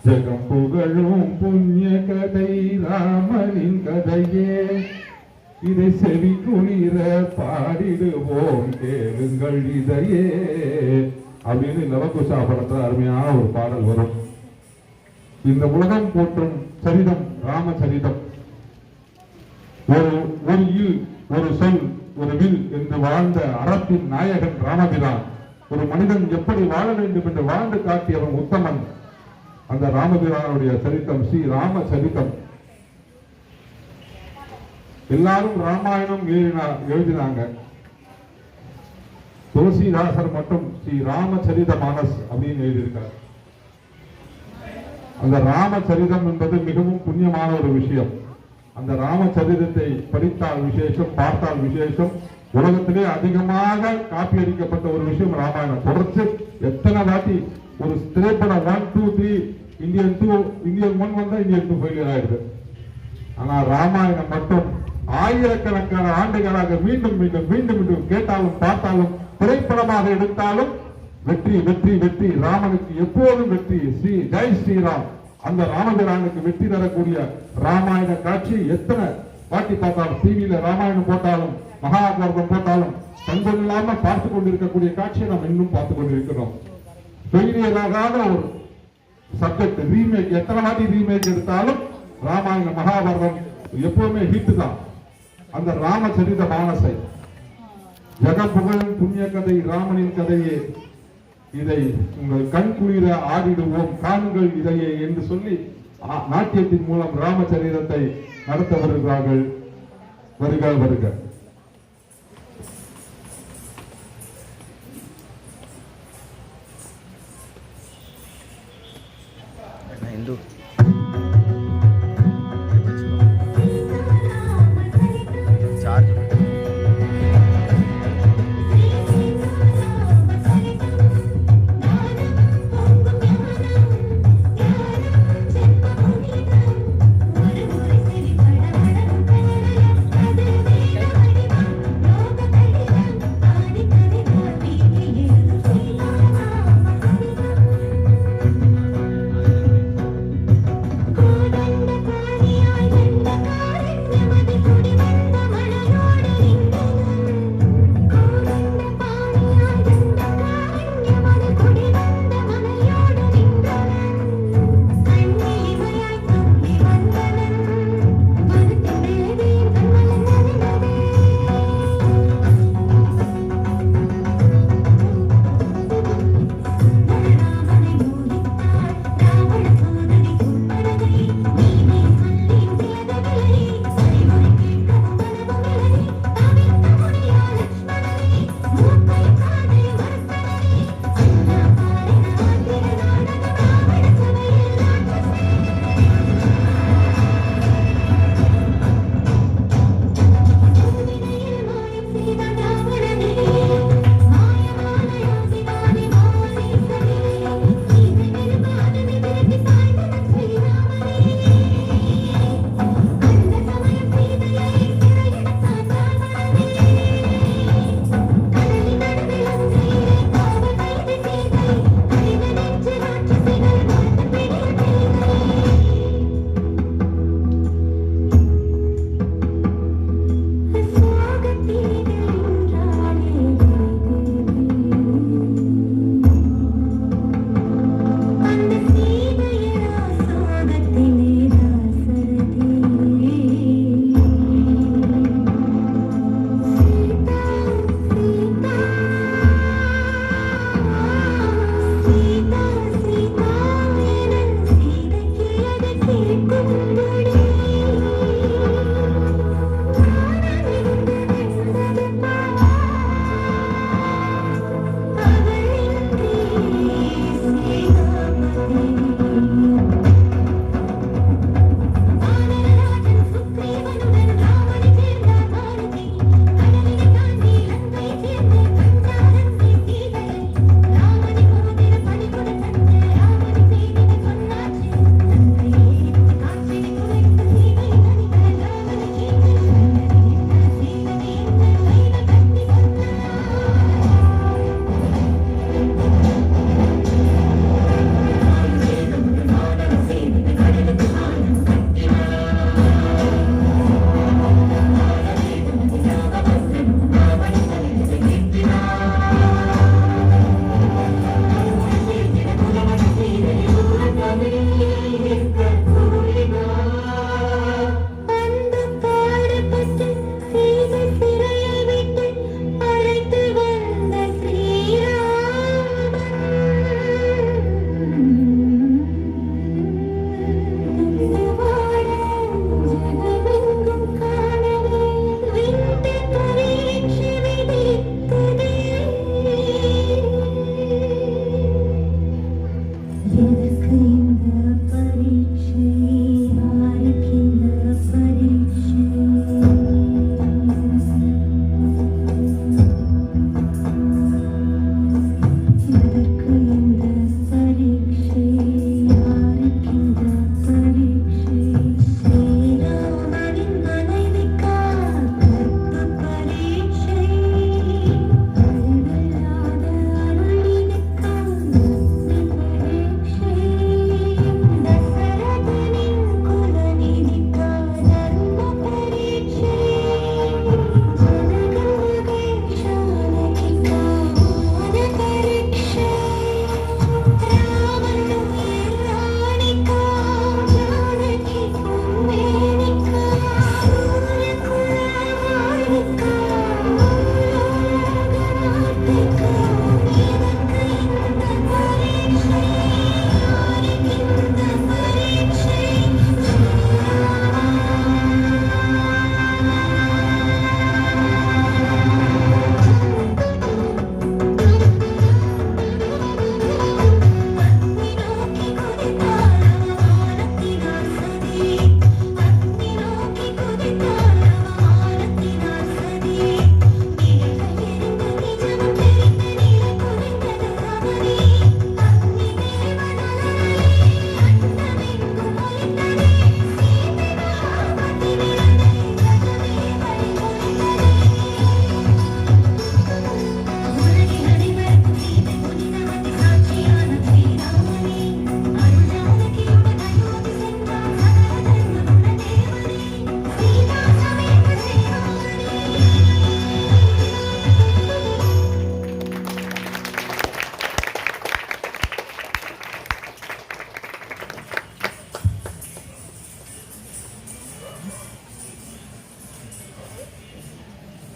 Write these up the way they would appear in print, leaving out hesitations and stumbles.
ஜகம் புகழும் புண்ணிய கதை ராமனின் கதையே, இதை செவி குளிர பாடிடுவோம் கேளுங்கள் இதையே அப்படின்னு லவகுஷா படத்துல அருமையான ஒரு பாடல் வரும். இந்த உலகம் போற்றும் சரிதம் ராமச்சரிதம். ஒரு இல், ஒரு சொல், ஒரு வில் என்று வாழ்ந்த அறத்தின் நாயகன் ராமபிரான். ஒரு மனிதன் எப்படி வாழ வேண்டும் என்று வாழ்ந்து காட்டியவன் உத்தமன். அந்த ராமபிரானுடைய சரித்தம் ஸ்ரீ ராம சரித்தம். எல்லாரும் ராமாயணம் எழுதினாங்க. துளசிதாசர் மட்டும் ஸ்ரீ ராமச்சரித மானஸ் அப்படின்னு எழுதியிருக்கார். அந்த ராமச்சரிதம் என்பது மிகவும் புண்ணியமான ஒரு விஷயம். அந்த ராமச்சரிதத்தை படித்தால் விசேஷம், பார்த்தால் விசேஷம். உலகத்திலே அதிகமாக காப்பி அடிக்கப்பட்ட ஒரு விஷயம் ராமாயணம். தொடர்ச்சி எத்தனை வாட்டி ஒரு திரைப்படம் 1, 2, 3 இந்தியன் 2, இந்தியன் 1 வந்தா இந்தியன் 2 ஃபெயிலியர் ஆயிடுது. ஆனா ராமாயணம் மட்டும் ஆயிரக்கணக்கான ஆண்டுகளாக மீண்டும் மீண்டும் மீண்டும் மீண்டும் கேட்டாலும் பார்த்தாலும் திரைப்படமாக எடுத்தாலும் வெற்றி வெற்றி வெற்றி. ராமனுக்கு எப்போதும் வெற்றி. ஸ்ரீ ஜெய் ஸ்ரீராம். அந்த ராமபிரானுக்கு வெற்றி தரக்கூடிய ராமாயண காட்சி எத்தனை வாட்டி பார்த்தாலும், டிவியில ராமாயணம் போட்டாலும் மகாபாரதம் போட்டாலும் கண்கள் இல்லாம பார்த்து கொண்டிருக்கக்கூடிய காட்சியை நாம் இன்னும் பார்த்து கொண்டிருக்கிறோம். ஃபெயிலியராகாத ஒரு சப்ஜெக்ட். ரீமேக் எத்தனை வாட்டி ரீமேக் எடுத்தாலும் ராமாயண மகாபாரதம் எப்பவுமே ஹிட் தான். அந்த ராமச்சரித மானசை, ஜெகம் புகழும் புண்ணிய கதை ராமனின் கதையே, இதை உங்கள் கண் குளிர ஆடிடுவோம் காணுங்கள் இதையே என்று சொல்லி நாட்டியத்தின் மூலம் ராமச்சரிதத்தை நடத்த வருகிறார்கள். வருக வருக.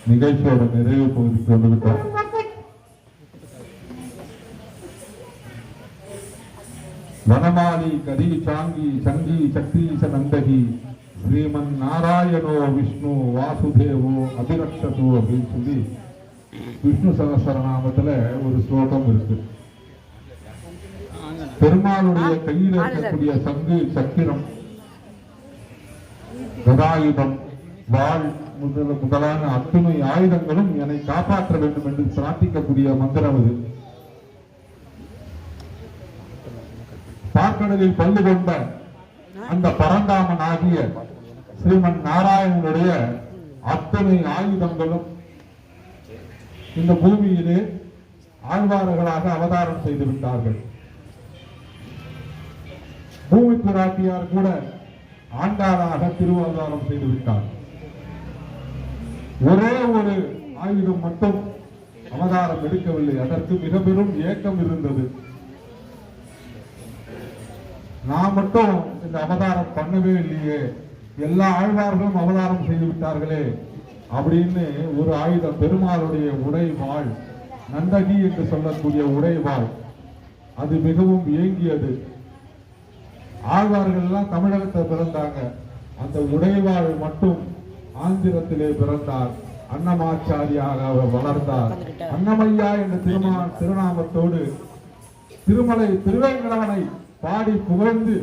நிகழ்ச்சியோட நிறைவு பகுதிக்கு வந்துவிட்டோம். வனமாலி கதி சாங்கி சங்கி சக்தீச நந்தகி ஸ்ரீமன் நாராயணோ விஷ்ணு வாசுதேவோ அபிரக்ஷதோ அப்படின்னு சொல்லி விஷ்ணு சகஸ்ரநாமத்துல ஒரு ஸ்லோகம் இருக்கு. பெருமாளுடைய கையில் இருக்கக்கூடிய சங்கு சக்கிரம் கதாயுதம் வாழ் முதலான அத்துணை ஆயுதங்களும் என்னை காப்பாற்ற வேண்டும் என்று பிரார்த்திக்கக்கூடிய மந்திரம் இது. பார்க்கடலில் பள்ளி கொண்ட அந்த பரந்தாமன் ஆகிய ஸ்ரீமன் நாராயணனுடைய அத்தனை ஆயுதங்களும் இந்த பூமியிலே ஆழ்வார்களாக அவதாரம் செய்து விட்டார்கள். பூமி பிராட்டியார் கூட ஆண்டாளாக திருவதாரம் செய்து விட்டார். ஒரே ஒரு ஆயுதம் மட்டும் அவதாரம் எடுக்கவில்லை. அதற்கு மிக பெரும் ஏக்கம் இருந்தது. நான் மட்டும் இந்த அவதாரம் பண்ணவே இல்லையே, எல்லா ஆழ்வார்களும் அவதாரம் செய்து விட்டார்களே அப்படின்னு ஒரு ஆயுதம், பெருமாளுடைய உடைவாள், நந்தகி என்று சொல்லக்கூடிய உடைவாள், அது மிகவும் ஏங்கியது. ஆழ்வார்கள் எல்லாம் தமிழகத்தை பிறந்தாங்க. அந்த உடைவாள் மட்டும் ஆந்திரத்திலே பிறந்தார். அன்னமாச்சாரியாக அவர் வளர்ந்தார். அன்னமையா என்ற திருநாமத்தோடு திருமலை திருவேங்கடவனை பாடி புகழ்ந்து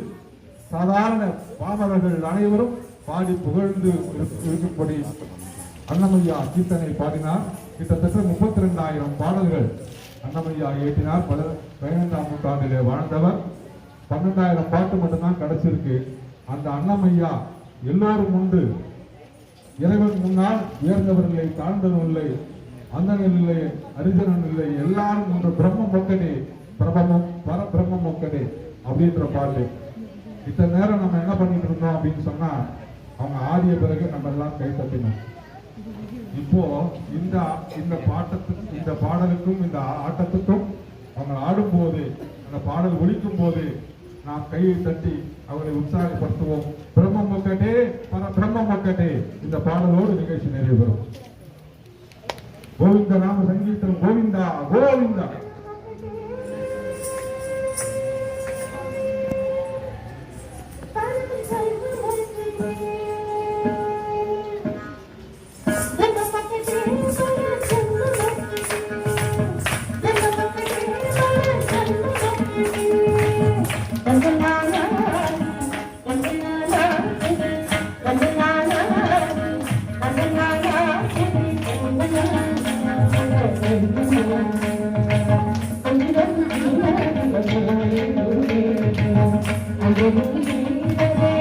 சாதாரண பாமரர்கள் அனைவரும் பாடி புகழ்ந்து இருக்கும்படி அன்னமையா கீர்த்தனை பாடினார். கிட்டத்தட்ட 32,000 பாடல்கள் அன்னமையா ஏற்றினார். 15ஆம் நூற்றாண்டிலே வாழ்ந்தவர். 12,000 பாட்டு மட்டும்தான் கிடைச்சிருக்கு. அந்த அன்னமையா எல்லோரும் உண்டு. இறைவன் முன்னால் உயர்ந்தவர் இல்லை, தாழ்ந்தவன் இல்லை, அந்தனன் இல்லை, அரிஜனன் இல்லை, எல்லாரும் ஒன்று பிரம்ம மொக்கனே, பிரபமம் பரபிரம்ம மொக்கனே அப்படின்ற பாட்டு. இத்தனை நேரம் நம்ம என்ன பண்ணிட்டு இருந்தோம் அப்படின்னு சொன்னா, அவங்க ஆடிய பிறகு நம்ம எல்லாம் கை தட்டினோம். இப்போ இந்த பாட்டத்துக்கும் இந்த பாடலுக்கும் இந்த ஆட்டத்துக்கும் அவங்க ஆடும்போது, அந்த பாடல் ஒலிக்கும் போது நாம் கையை தட்டி அவரை உற்சாகப்படுத்துவோம். பிரம்ம மக்கட்டே பரபிரம்ம மக்கட்டே இந்த பாடலோடு நிகழ்ச்சி நிறைவு பெறும். கோவிந்த நாம சங்கீதம் கோவிந்தா கோவிந்தா. I'm